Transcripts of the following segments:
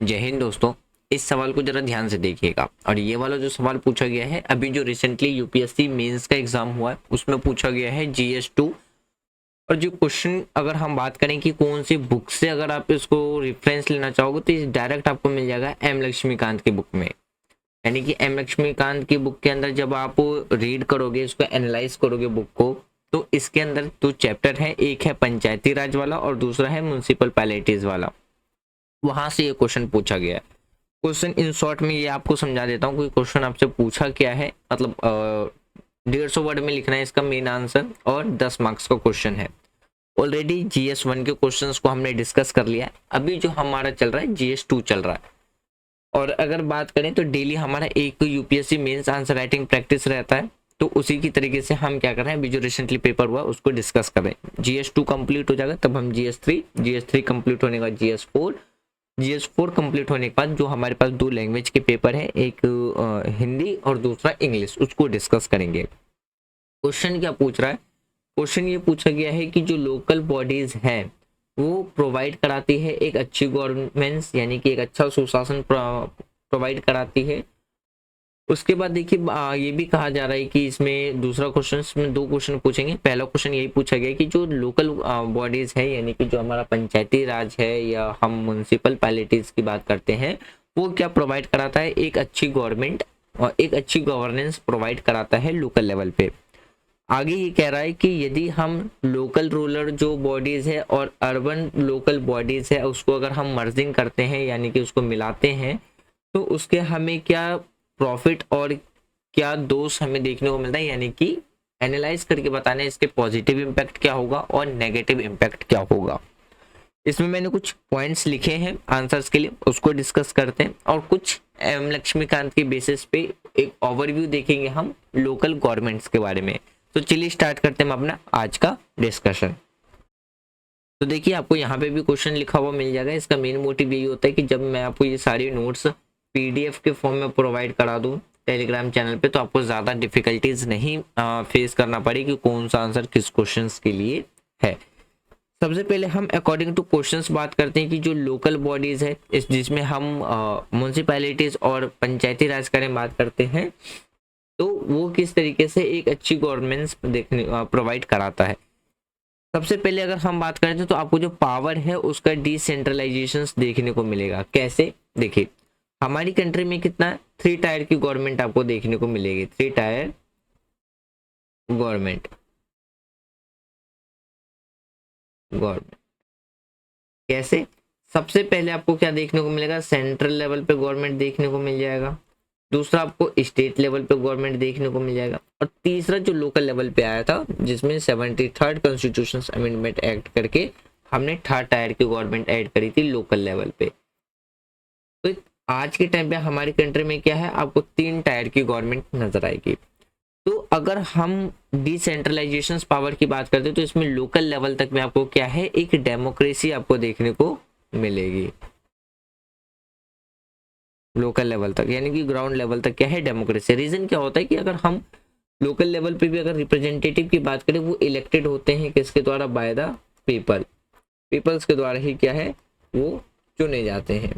जय हिंद दोस्तों। इस सवाल को जरा ध्यान से देखिएगा। और ये वाला जो सवाल पूछा गया है अभी जो रिसेंटली यूपीएससी मेंस का एग्जाम हुआ है उसमें पूछा गया है जीएस 2। और जो क्वेश्चन अगर हम बात करें कि कौन सी बुक से अगर आप इसको रेफरेंस लेना चाहोगे तो इस डायरेक्ट आपको मिल जाएगा एम लक्ष्मीकांत की बुक में। यानी कि एम लक्ष्मीकांत की बुक के अंदर जब आप रीड करोगे, इसको एनालाइज करोगे बुक को, तो इसके अंदर दो चैप्टर है, एक है पंचायती राज वाला और दूसरा है म्युनिसिपल पैलेटिव वाला। वहां से ये क्वेश्चन पूछा गया है। क्वेश्चन इन शॉर्ट में ये आपको समझा देता हूँ कि क्वेश्चन आपसे पूछा क्या है। मतलब 150 वर्ड में लिखना है इसका मेन आंसर और 10 मार्क्स का क्वेश्चन है। ऑलरेडी GS1 के क्वेश्चंस को हमने डिस्कस कर लिया है। अभी जो हमारा चल रहा है GS2 चल रहा है। और अगर बात करें तो डेली हमारा एक UPSC mains answer writing practice रहता है। तो उसी की तरीके से हम क्या कर रहे हैं, अभी जो रिसेंटली पेपर हुआ उसको डिस्कस कर रहे हैं। GS2 कंप्लीट हो जाएगा तब हम GS3 कंप्लीट होने के बाद GS4 कंप्लीट होने के बाद जो हमारे पास दो लैंग्वेज के पेपर है, एक हिंदी और दूसरा इंग्लिश, उसको डिस्कस करेंगे। क्वेश्चन क्या पूछ रहा है? क्वेश्चन ये पूछा गया है कि जो लोकल बॉडीज हैं वो प्रोवाइड कराती है एक अच्छी गवर्नेंस, यानी कि एक अच्छा सुशासन प्रोवाइड कराती है। उसके बाद देखिए ये भी कहा जा रहा है कि इसमें दूसरा क्वेश्चन, इसमें दो क्वेश्चन पूछेंगे। पहला क्वेश्चन यही पूछा गया कि जो लोकल बॉडीज है, यानी कि जो हमारा पंचायती राज है या हम म्युनिसिपल पैलेटिव की बात करते हैं, वो क्या प्रोवाइड कराता है? एक अच्छी गवर्नमेंट और एक अच्छी गवर्नेंस प्रोवाइड कराता है लोकल लेवल पे। आगे ये कह रहा है कि यदि हम लोकल रूरल जो बॉडीज है और अर्बन लोकल बॉडीज है उसको अगर हम मर्जिंग करते हैं, यानी कि उसको मिलाते हैं, तो उसके हमें क्या प्रॉफिट और क्या दोष हमें देखने को मिलता है, यानी कि एनालाइज करके बताना है इसके पॉजिटिव इम्पैक्ट क्या होगा और नेगेटिव इम्पैक्ट क्या होगा। इसमें मैंने कुछ पॉइंट्स लिखे हैं आंसर्स के लिए, उसको डिस्कस करते हैं। और कुछ एम लक्ष्मीकांत की बेसिस पे एक ओवरव्यू देखेंगे हम लोकल गवर्नमेंट्स के बारे में। तो चलिए स्टार्ट करते हैं हम अपना आज का डिस्कशन। तो देखिए आपको यहाँ पे भी क्वेश्चन लिखा हुआ मिल जाएगा। इसका मेन मोटिव यही होता है कि जब मैं आपको ये सारी नोट्स PDF के फॉर्म में प्रोवाइड करा दूं टेलीग्राम चैनल पे, तो आपको ज़्यादा डिफिकल्टीज नहीं फेस करना पड़े कि कौन सा आंसर किस क्वेश्चन के लिए है। सबसे पहले हम अकॉर्डिंग टू क्वेश्चंस बात करते हैं कि जो लोकल बॉडीज है इस जिसमें हम म्यूनसिपैलिटीज और पंचायती राज का बात करते हैं, तो वो किस तरीके से एक अच्छी गवर्नेंस देखने प्रोवाइड कराता है। सबसे पहले अगर हम बात करें तो आपको जो पावर है उसका डिसेंट्रलाइजेशन देखने को मिलेगा। कैसे? देखिए हमारी कंट्री में कितना 3 टायर की गवर्नमेंट आपको देखने को मिलेगी। 3 टायर गवर्नमेंट कैसे? सबसे पहले आपको क्या देखने को मिलेगा? सेंट्रल लेवल पे गवर्नमेंट देखने को मिल जाएगा। दूसरा आपको स्टेट लेवल पे गवर्नमेंट देखने को मिल जाएगा। और तीसरा जो लोकल लेवल पे आया था जिसमें 73rd कॉन्स्टिट्यूशन अमेंडमेंट एक्ट करके हमने 3rd टायर की गवर्नमेंट ऐड करी थी लोकल लेवल पे। तो आज के टाइम पे हमारी कंट्री में क्या है, आपको 3 टायर की गवर्नमेंट नजर आएगी। तो अगर हम डिसेंट्रलाइजेशन पावर की बात करते हैं तो इसमें लोकल लेवल तक में आपको क्या है, एक डेमोक्रेसी आपको देखने को मिलेगी। लोकल लेवल तक यानी कि ग्राउंड लेवल तक क्या है, डेमोक्रेसी। रीजन क्या होता है कि अगर हम लोकल लेवल पे भी अगर रिप्रेजेंटेटिव की बात करें, वो इलेक्टेड होते हैं किसके द्वारा? बाय द पीपल्स के द्वारा ही क्या है, वो चुने जाते हैं।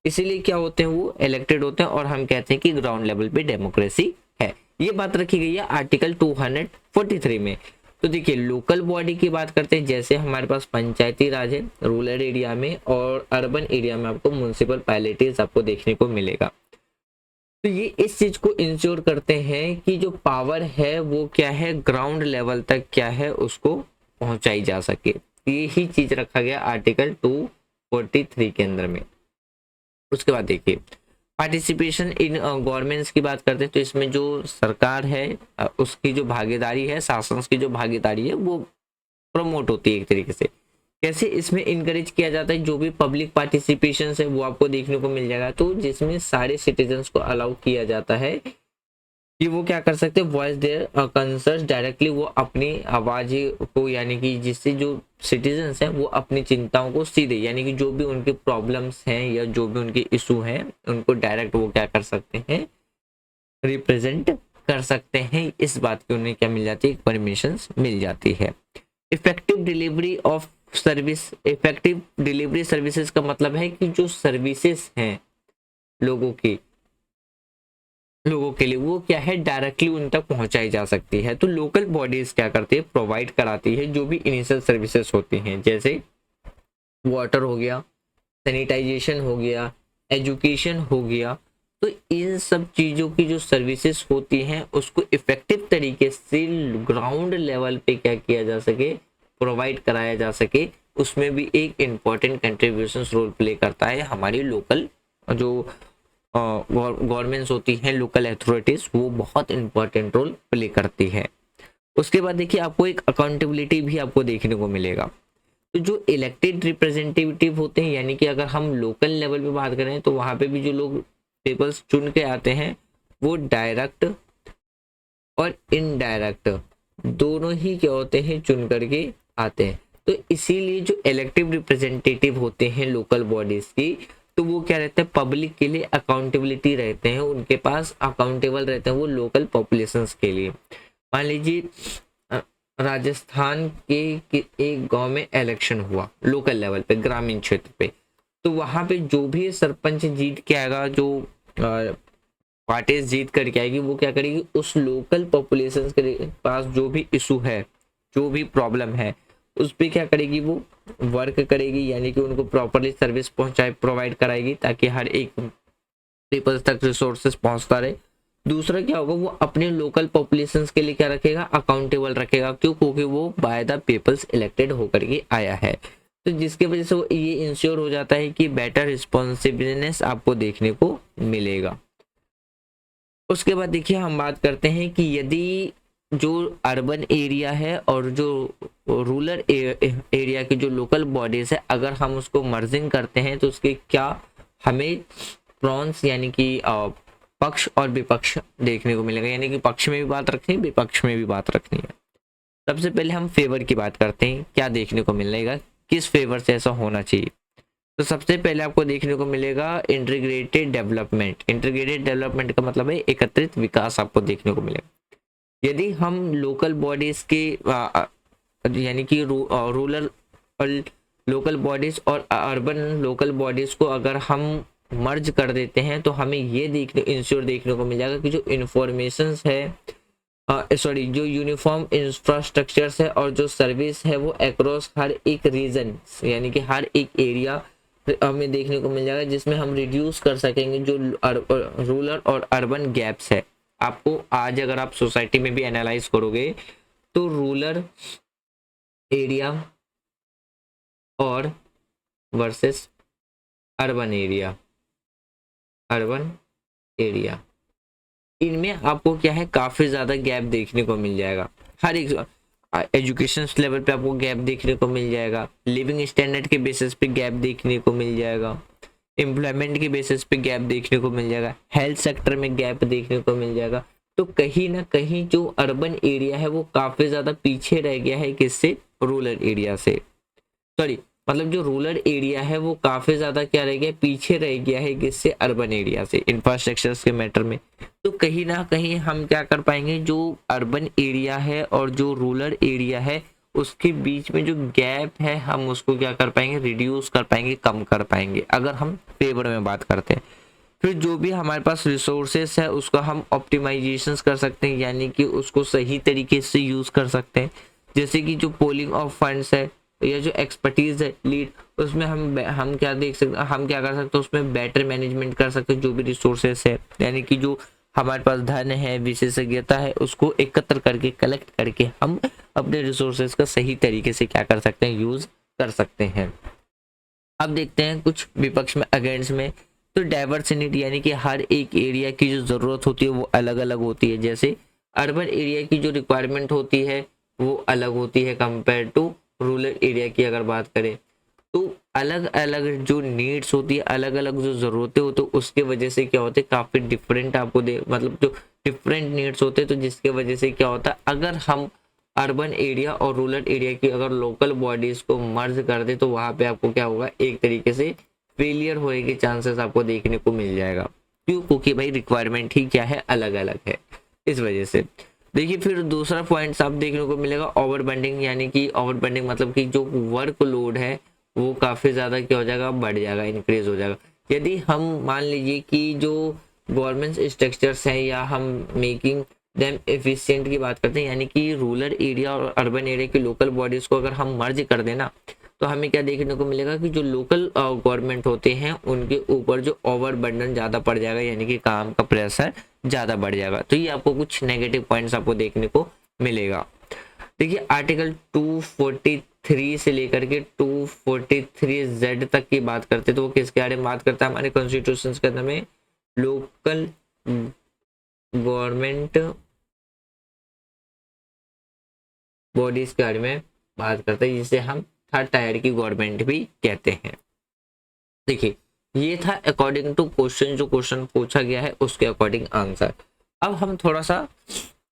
इसीलिए क्या होते हैं, वो इलेक्टेड होते हैं और हम कहते हैं कि ग्राउंड लेवल पे डेमोक्रेसी है। ये बात रखी गई है आर्टिकल 243 में। तो देखिए लोकल बॉडी की बात करते हैं, जैसे हमारे पास पंचायती राज है रूरल एरिया में और अर्बन एरिया में आपको म्युनिसिपल पैलेटिव आपको देखने को मिलेगा। तो ये इस चीज को इंश्योर करते हैं कि जो पावर है वो क्या है, ग्राउंड लेवल तक क्या है उसको पहुंचाई जा सके। ये ही चीज रखा गया आर्टिकल 243 के अंदर में। उसके बाद देखिए पार्टिसिपेशन इन गवर्नमेंट्स की बात करते हैं, तो इसमें जो सरकार है उसकी जो भागीदारी है, शासन की जो भागीदारी है वो प्रमोट होती है एक तरीके से। कैसे? इसमें इनकरेज किया जाता है जो भी पब्लिक पार्टिसिपेशन है वो आपको देखने को मिल जाएगा। तो जिसमें सारे सिटीजन्स को अलाउ किया जाता है कि वो क्या कर सकते हैं, वॉइस देयर कंसर्न्स डायरेक्टली, वो अपनी आवाज को, यानी कि जिससे जो सिटीजन्स हैं वो अपनी चिंताओं को सीधे, यानी कि जो भी उनके प्रॉब्लम्स हैं या जो भी उनके इशू हैं उनको डायरेक्ट वो क्या कर सकते हैं, रिप्रेजेंट कर सकते हैं। इस बात की उन्हें क्या मिल जाती है, परमिशन मिल जाती है। Effective delivery of service, effective delivery services का मतलब है कि जो सर्विसेज हैं लोगों की, लोगों के लिए वो क्या है डायरेक्टली उन तक पहुंचाई जा सकती है। तो लोकल बॉडीज क्या करती है, प्रोवाइड कराती है जो भी इनिशियल सर्विसेज होती हैं, जैसे वाटर हो गया, सैनिटाइजेशन हो गया, एजुकेशन हो गया। तो इन सब चीज़ों की जो सर्विसेज होती हैं उसको इफेक्टिव तरीके से ग्राउंड लेवल पे क्या किया जा सके, प्रोवाइड कराया जा सके, उसमें भी एक इम्पॉर्टेंट कंट्रीब्यूशन रोल प्ले करता है हमारी लोकल जो गवर्नमेंट्स होती हैं, लोकल अथॉरिटीज, वो बहुत इंपॉर्टेंट रोल प्ले करती है। उसके बाद देखिए आपको एक अकाउंटेबिलिटी भी आपको देखने को मिलेगा। तो जो इलेक्टेड रिप्रेजेंटेटिव होते हैं, यानी कि अगर हम लोकल लेवल पे बात करें तो वहाँ पे भी जो लोग पीपल्स चुन के आते हैं वो डायरेक्ट और इनडायरेक्ट दोनों ही क्या होते हैं, चुन करके आते हैं। तो इसीलिए जो इलेक्टिव रिप्रेजेंटेटिव होते हैं लोकल बॉडीज की, तो वो क्या रहते हैं, पब्लिक के लिए अकाउंटेबिलिटी रहते हैं, उनके पास अकाउंटेबल रहते हैं वो लोकल पॉपुलेशंस के लिए। मान लीजिए राजस्थान के एक गांव में इलेक्शन हुआ लोकल लेवल पे, ग्रामीण क्षेत्र पे, तो वहां पे जो भी सरपंच जीत के आएगा, जो पार्टी जीत करके आएगी, वो क्या करेगी, उस लोकल पॉपुलेशन के पास जो भी इशू है, जो भी प्रॉब्लम है, उस पर क्या करेगी, वो वर्क करेगी, यानी कि उनको प्रॉपरली सर्विस पहुंचाए, प्रोवाइड कराएगी, ताकि हर एक पीपल्स तक रिसोर्सेज पहुंचता रहे। दूसरा क्या होगा, वो अपने लोकल पॉपुलेशंस के लिए क्या रखेगा, अकाउंटेबल रखेगा। क्यों? क्योंकि वो बाय द पीपल्स इलेक्टेड होकर के आया है। तो जिसकी वजह से वो ये इंश्योर हो जाता है कि बेटर रिस्पॉन्सिबिलिटीनेस आपको देखने को मिलेगा। उसके बाद देखिए हम बात करते हैं कि यदि जो अर्बन एरिया है और जो रूरल एरिया की जो लोकल बॉडीज है, अगर हम उसको मर्जिंग करते हैं तो उसके क्या हमें प्रॉन्स यानी कि पक्ष और विपक्ष देखने को मिलेगा, यानी कि पक्ष में भी बात रखनी है, विपक्ष में भी बात रखनी है। सबसे पहले हम फेवर की बात करते हैं, क्या देखने को मिलेगा, किस फेवर से ऐसा होना चाहिए। तो सबसे पहले आपको देखने को मिलेगा इंटीग्रेटेड डेवलपमेंट। इंटीग्रेटेड डेवलपमेंट का मतलब है एकत्रित विकास आपको देखने को मिलेगा। यदि हम लोकल बॉडीज के यानी कि रूरल लोकल बॉडीज और अर्बन लोकल बॉडीज को अगर हम मर्ज कर देते हैं तो हमें ये इंश्योर देखने को मिल जाएगा कि जो इंफॉर्मेशन है, जो यूनिफॉर्म इंफ्रास्ट्रक्चर है और जो सर्विस है वो अक्रॉस हर एक रीजन, यानी कि हर एक एरिया हमें देखने को मिल जाएगा, जिसमें हम रिड्यूस कर सकेंगे जो रूरल और अर्बन गैप्स है। आपको आज अगर आप सोसाइटी में भी एनालाइज करोगे तो रूरल एरिया और वर्सेस अर्बन एरिया, इनमें आपको क्या है, काफी ज्यादा गैप देखने को मिल जाएगा। हर एक एजुकेशन लेवल पे आपको गैप देखने को मिल जाएगा, लिविंग स्टैंडर्ड के बेसिस पे गैप देखने को मिल जाएगा, एम्प्लॉयमेंट के बेसिस पे गैप देखने को मिल जाएगा, हेल्थ सेक्टर में गैप देखने को मिल जाएगा। तो कहीं ना कहीं जो अर्बन एरिया है वो काफी ज्यादा पीछे रह गया है किससे, रूरल एरिया से। सॉरी, मतलब जो रूरल एरिया है वो काफी ज्यादा क्या रह गया, पीछे रह गया है किससे, अर्बन एरिया से, इंफ्रास्ट्रक्चर के मैटर में। तो कहीं ना कहीं हम क्या कर पाएंगे, जो अर्बन एरिया है और जो रूरल एरिया है उसके बीच में जो गैप है हम उसको क्या कर पाएंगे, रिड्यूस कर पाएंगे, कम कर पाएंगे, अगर हम फेवर में बात करते हैं। फिर जो भी हमारे पास रिसोर्सेस है उसका हम ऑप्टिमाइजेशन कर सकते हैं, यानी कि उसको सही तरीके से यूज कर सकते हैं। जैसे कि जो पोलिंग ऑफ फंड्स है या जो एक्सपर्टीज है लीड, उसमें हम क्या देख सकते, हम क्या कर सकते हैं, उसमें बेटर मैनेजमेंट कर सकते हैं जो भी रिसोर्सेस है, यानी कि जो हमारे पास धन है, विशेषज्ञता है, उसको एकत्र करके कलेक्ट करके हम अपने रिसोर्सेज का सही तरीके से क्या कर सकते हैं, यूज कर सकते हैं। अब देखते हैं कुछ विपक्ष में, अगेंस्ट में। तो डाइवर्सिटी यानी कि हर एक एरिया की जो जरूरत होती है वो अलग अलग होती है। जैसे अर्बन एरिया की जो रिक्वायरमेंट होती है वो अलग होती है कंपेयर टू रूरल एरिया की अगर बात करें, तो अलग अलग जो नीड्स होती है, अलग अलग जो ज़रूरतें होती है, उसके वजह से क्या होता है, काफ़ी डिफरेंट आपको मतलब जो डिफरेंट नीड्स होते हैं, तो जिसके वजह से क्या होता है, अगर हम अर्बन एरिया और रूरल एरिया की अगर लोकल बॉडीज़ को मर्ज कर दे तो वहाँ पे आपको क्या होगा, एक तरीके से फेलियर होने के चांसेस आपको देखने को मिल जाएगा। क्यों? क्योंकि भाई रिक्वायरमेंट ही क्या है, अलग अलग है, इस वजह से। देखिए फिर दूसरा पॉइंट आप देखने को मिलेगा ओवर बंडिंग, यानी कि ओवर बंडिंग मतलब कि जो वर्क लोड है वो काफ़ी ज़्यादा क्या हो जाएगा, बढ़ जाएगा, इंक्रीज हो जाएगा। यदि हम मान लीजिए कि जो गवर्नमेंट स्ट्रक्चर्स हैं या हम मेकिंग देम एफिशिएंट की बात करते हैं, यानी कि रूरल एरिया और अर्बन एरिया की लोकल बॉडीज़ को अगर हम मर्ज कर देना तो हमें क्या देखने को मिलेगा कि जो लोकल गवर्नमेंट होते हैं उनके ऊपर जो ओवर बर्डन ज़्यादा पड़ जाएगा, यानी कि काम का प्रेशर ज़्यादा बढ़ जाएगा। तो ये आपको कुछ नेगेटिव पॉइंट्स आपको देखने को मिलेगा। देखिए आर्टिकल 243 से लेकर के 243Z तक की बात करते हैं तो वो किसके बारे में बात करता है, हमारे कॉन्स्टिट्यूशन के अंदर में लोकल गवर्नमेंट बॉडीज के बारे में बात करते हैं, जिसे हम थर्ड टायर की गवर्नमेंट भी कहते हैं। देखिए ये था अकॉर्डिंग टू क्वेश्चन, जो क्वेश्चन पूछा गया है उसके अकॉर्डिंग आंसर। अब हम थोड़ा सा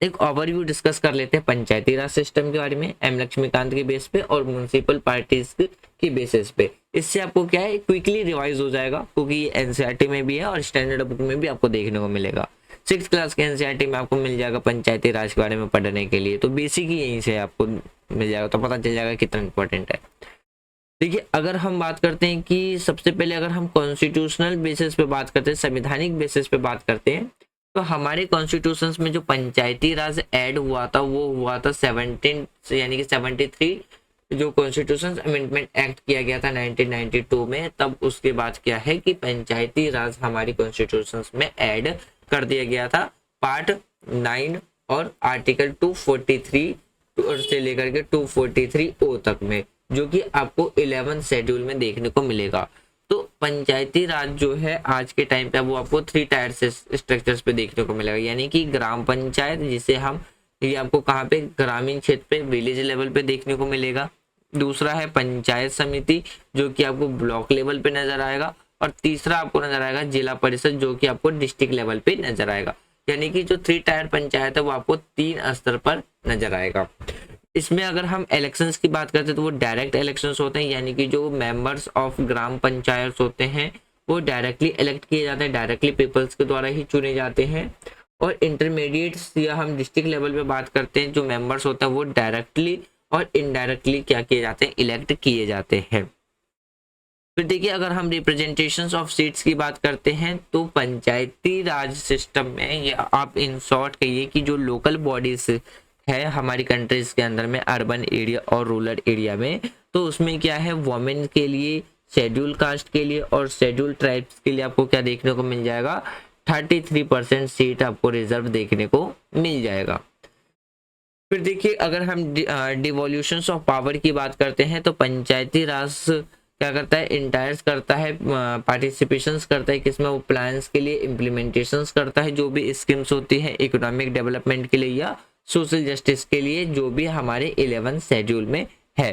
एक ओवरव्यू डिस्कस कर लेते हैं पंचायती राज सिस्टम के बारे में एम लक्ष्मीकांत के बेस पे और म्युनिसिपल पार्टीज की बेसिस पे। इससे आपको क्या है, क्विकली रिवाइज हो जाएगा, क्योंकि ये एनसीईआरटी में भी है और स्टैंडर्ड बुक में भी आपको देखने को मिलेगा। 6th क्लास के एनसीईआरटी में आपको मिल जाएगा पंचायती राज के बारे में पढ़ने के लिए, तो बेसिक ही यहीं से आपको मिल जाएगा, तो पता चल जाएगा कितना इंपॉर्टेंट है। देखिए अगर हम बात करते हैं कि सबसे पहले अगर हम कॉन्स्टिट्यूशनल बेसिस पे बात करते हैं, संवैधानिक बेसिस पे बात करते हैं, तो हमारे कॉन्स्टिट्यूशन में जो पंचायती राज ऐड हुआ था वो हुआ था 17 यानी कि 73 जो कॉन्स्टिट्यूशन अमेंडमेंट एक्ट किया गया था 1992 में, तब उसके बाद क्या है कि पंचायती राज हमारी कॉन्स्टिट्यूशन में ऐड कर दिया गया था पार्ट 9 और आर्टिकल 243 से लेकर के 243O तक में, जो कि आपको 11 शेड्यूल में देखने को मिलेगा। तो पंचायती राज जो है आज के टाइम पे वो आपको 3 टायर स्ट्रक्चर्स पे देखने को मिलेगा, यानी कि ग्राम पंचायत जिसे हम ये आपको कहाँ पे ग्रामीण क्षेत्र पे विलेज लेवल पे देखने को मिलेगा। दूसरा है पंचायत समिति जो कि आपको ब्लॉक लेवल पे नजर आएगा, और तीसरा आपको नजर आएगा जिला परिषद जो कि आपको डिस्ट्रिक्ट लेवल पे नजर आएगा। यानी कि जो 3 टायर पंचायत है वो आपको 3 स्तर पर नजर आएगा। इसमें अगर हम इलेक्शंस की बात करते हैं तो वो डायरेक्ट इलेक्शंस होते हैं, यानी कि जो मेंबर्स ऑफ ग्राम पंचायत होते हैं वो डायरेक्टली इलेक्ट किए जाते हैं, डायरेक्टली पीपल्स के द्वारा ही चुने जाते हैं। और इंटरमीडिएट्स या हम डिस्ट्रिक्ट लेवल पे बात करते हैं, जो मेंबर्स होते हैं वो डायरेक्टली और इनडायरेक्टली क्या किए जाते हैं, इलेक्ट किए जाते हैं। फिर देखिए अगर हम रिप्रेजेंटेशन ऑफ सीट्स की बात करते हैं तो पंचायती राज सिस्टम में ये आप इन शॉर्ट कहिए कि जो लोकल बॉडीज है हमारी कंट्रीज के अंदर में अर्बन एरिया और रूरल एरिया में, तो उसमें क्या है वुमेन के लिए, शेड्यूल कास्ट के लिए और शेड्यूल ट्राइब्स के लिए आपको क्या देखने को मिल जाएगा, 33% सीट आपको रिजर्व देखने को मिल जाएगा। फिर देखिए अगर हम डिवोल्यूशन ऑफ पावर की बात करते हैं तो पंचायती राज क्या करता है, इंटायर्स करता है, पार्टिसिपेशंस करता है किसमें, वो प्लान्स के लिए इम्प्लीमेंटेशंस करता है, जो भी स्कीम्स होती है इकोनॉमिक डेवलपमेंट के लिए या सोशल जस्टिस के लिए, जो भी हमारे 11 शेड्यूल में है।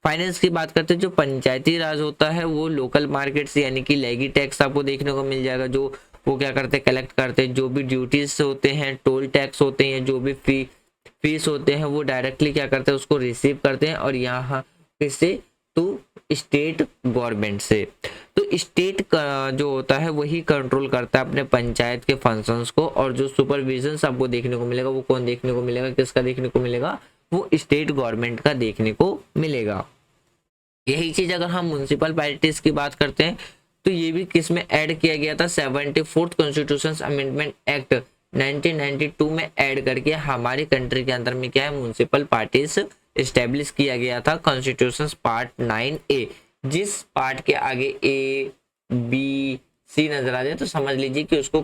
फाइनेंस की बात करते हैं, जो पंचायती राज होता है वो लोकल मार्केट्स यानी कि लेगी टैक्स आपको देखने को मिल जाएगा, जो वो क्या करते हैं, कलेक्ट करते हैं, जो भी ड्यूटीज होते हैं, टोल टैक्स होते हैं, जो भी फीस होते हैं वो डायरेक्टली क्या करते हैं, उसको रिसीव करते हैं, और यहाँ किससे, तो स्टेट गवर्नमेंट से। तो स्टेट का जो होता है वही कंट्रोल करता है अपने पंचायत के फंक्शंस को, और जो सुपरविजन आपको देखने को मिलेगा वो कौन देखने को मिलेगा, किसका देखने को मिलेगा, वो स्टेट गवर्नमेंट का देखने को मिलेगा। यही चीज अगर हम म्युनिसिपल पार्टीज की बात करते हैं तो ये भी किस में ऐड किया गया था, 74th कॉन्स्टिट्यूशन अमेंडमेंट एक्ट 1992 में ऐड करके हमारी कंट्री के अंदर में क्या है, म्युनिसिपल पार्टीज इस्टेब्लिश किया गया था। कॉन्स्टिट्यूशन पार्ट 9A, जिस पार्ट के आगे A, B, C नजर आ जाए तो समझ लीजिए कि उसको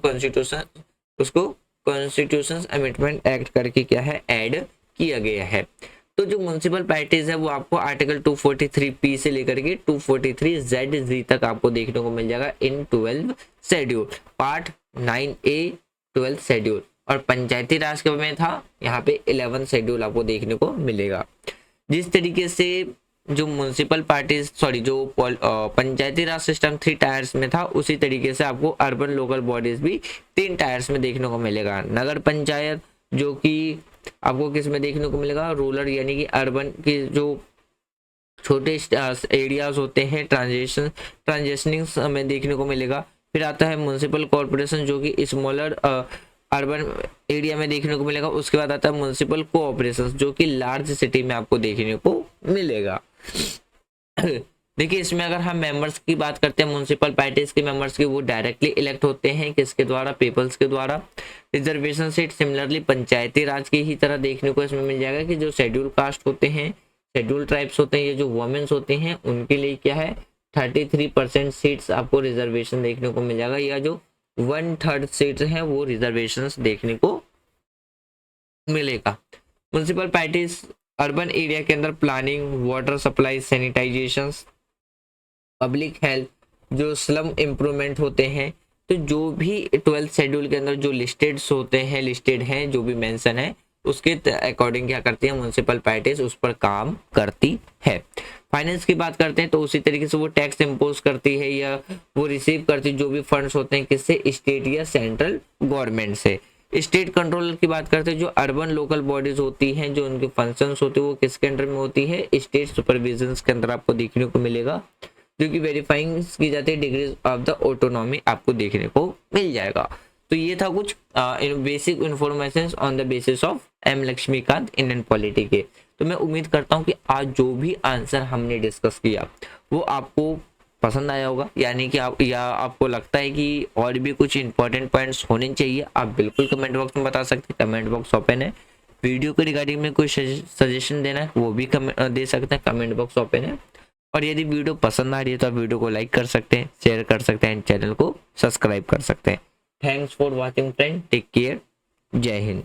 कॉन्स्टिट्यूशन अमेंडमेंट एक्ट करके क्या है, ऐड किया गया है। तो जो म्युनिसिपल पार्टीज है वो आपको आर्टिकल 243P से लेकर के 243ZZ तक आपको देखने को मिल जाएगा इन 12 शेड्यूल, पार्ट 9A 12 शेड्यूल, और पंचायती राज के में था यहाँ पे 11 शेड्यूल आपको देखने को मिलेगा। जिस तरीके से जो म्युनिसिपल पार्टीज जो पंचायती राज सिस्टम 3 टायर्स में था, उसी तरीके से आपको अर्बन लोकल बॉडीज भी 3 टायर्स में देखने को मिलेगा। नगर पंचायत जो कि आपको किस में देखने को मिलेगा, रूरल यानी कि अर्बन के जो छोटे एरियाज होते हैं ट्रांजिशनिंग में देखने को मिलेगा। फिर आता है म्युनिसिपल कॉर्पोरेशन जो कि स्मॉलर अर्बन एरिया में देखने को मिलेगा। उसके बाद आता है म्युनिसिपल कोऑपरेशन, जो कि लार्ज सिटी में आपको देखने को मिलेगा। देखिए इसमें अगर हम मेंबर्स की बात करते हैं, म्युनिसिपल पार्टीज के मेंबर्स की, वो डायरेक्टली इलेक्ट होते हैं, किसके द्वारा, पीपल्स के द्वारा। रिजर्वेशन सीट सिमिलरली पंचायती राज की ही तरह देखने को इसमें मिल जाएगा कि जो शेड्यूल कास्ट होते हैं, शेड्यूल ट्राइब्स होते हैं, ये जो वुमेन्स होते हैं, उनके लिए क्या है 33% सीट्स आपको रिजर्वेशन देखने को मिल जाएगा, या जो 1/3 सीट्स हैं वो रिजर्वेशन देखने को मिलेगा। म्युनिसिपल पार्टीज अर्बन एरिया के अंदर planning, water supply, sanitization, public health, जो स्लम इम्प्रूवमेंट होते हैं, तो जो भी 12th शेड्यूल के अंदर जो लिस्टेड हैं, जो भी मेंशन है, उसके अकॉर्डिंग क्या करती है म्युनिसिपल पार्टीज, उस पर काम करती है। फाइनेंस की बात करते हैं तो उसी तरीके से वो टैक्स इम्पोज करती है या वो रिसीव करती है जो भी फंड्स होते हैं, किससे, स्टेट या सेंट्रल गवर्नमेंट से। स्टेट कंट्रोलर की बात करते हैं, जो अर्बन लोकल बॉडीज होती हैं, जो उनके फंक्शंस होते हैं, वो किसके अंडर में होती है, स्टेट सुपरविजन के अंदर आपको देखने को मिलेगा, जो कि वेरीफाइंग की जाती है डिग्रीज ऑफ द ऑटोनॉमी, आपको देखने को मिल जाएगा। तो ये था कुछ basic information on the basis of M Laxmikanth Indian polity के। तो मैं उम्मीद करता हूँ कि आज जो भी आंसर हमने डिस्कस किया वो आपको पसंद आया होगा, यानी कि आपको लगता है कि और भी कुछ इंपॉर्टेंट पॉइंट्स होने चाहिए, आप बिल्कुल कमेंट बॉक्स में बता सकते हैं। कमेंट बॉक्स ओपन है। वीडियो के रिगार्डिंग में कोई सजेशन देना है वो भी दे सकते हैं, कमेंट बॉक्स ओपन है। और यदि वीडियो पसंद आ रही है तो आप वीडियो को लाइक कर सकते हैं, शेयर कर सकते हैं, चैनल को सब्सक्राइब कर सकते हैं। Thanks for watching friend, take care, जय हिंद।